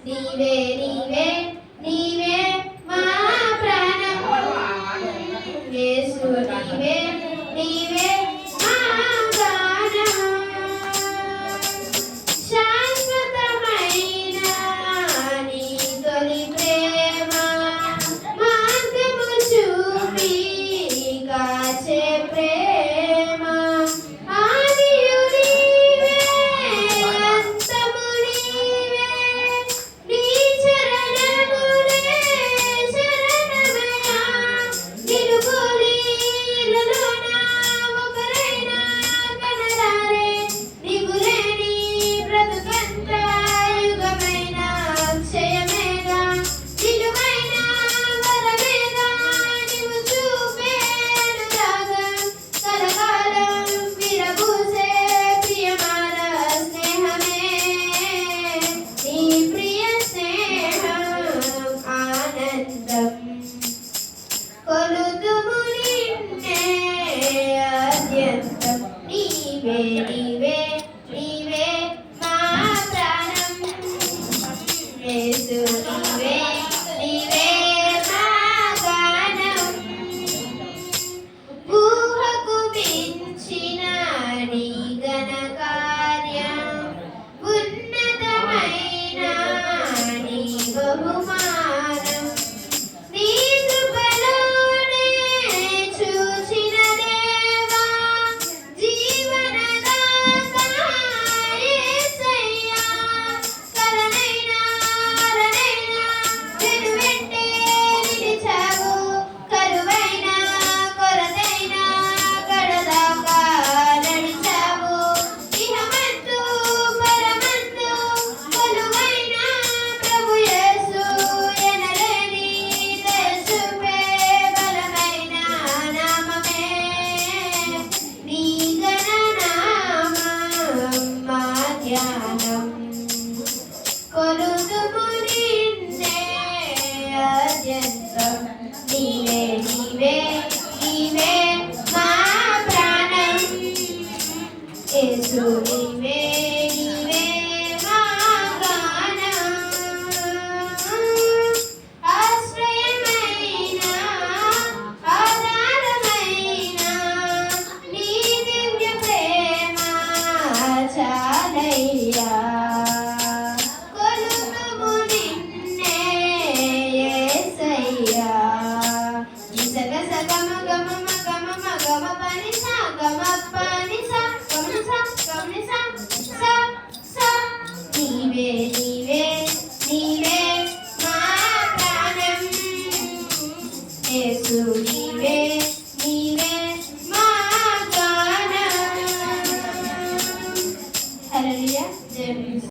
నీవే నీవే నీవే మా ప్రాణం యేసు నీవే నీవే మా ప్రాణం శాశ్వతమైన నీ తొలి ప్రేమ మార్గము చూపి కాచే ప్రేమ ఆదియు నీవే అంతము నీవే నీ చరణములే శరణమయ్యా నిలుపులీలలోన ఒకరైనా కనరారే నీవు లేని బ్రతుకంతా యుగమైన అక్షయమేగా నిలువైన వరమేగా నీవు చూపేను రాగం కలకాలం విరబూసే ప్రియమార స్నేహమే నీ ప్రియ స్నేహం ఆనందం కొలుతుము నిన్నే అత్యంతం నీవే నీవే నీవే మా ప్రాణం యేసు నీవే నీవే మా గానం ఊహకు మించిన నీ ఘన కార్యం ఉన్నతమైన నీ బహుమానం నీ కృపలోనే చూచిన దేవా జీవనదాతా యేసయ్యా కలనైనా వలనైనా వెనువెంటే నిలిచావు కరువైన కొరతైనా కడదాకా నడిచావు ఇహమందు పరమందు కొలువైన ప్రభు యేసు ఎనలేని దయచూపే బలమైన నామమే నీ గణనామం మా ధ్యానం కొలుతుము నిన్నే అత్యంతం నీవే నీవే నీవే మా ప్రాణం యేసు నీవే నీవే మా గానం ఆశ్రయమైన ఆధారమైన నీ దివ్య ప్రేమ చాలయ్యా కొలుతుము నిన్నే యేసయ్యా నిసగ సగమ గమ గమ గమ పని సా గమ పని సా గమ సా గమ సా సా సా నీవే నీవే నీవే మా ప్రాణం యేసు నీవే నీవే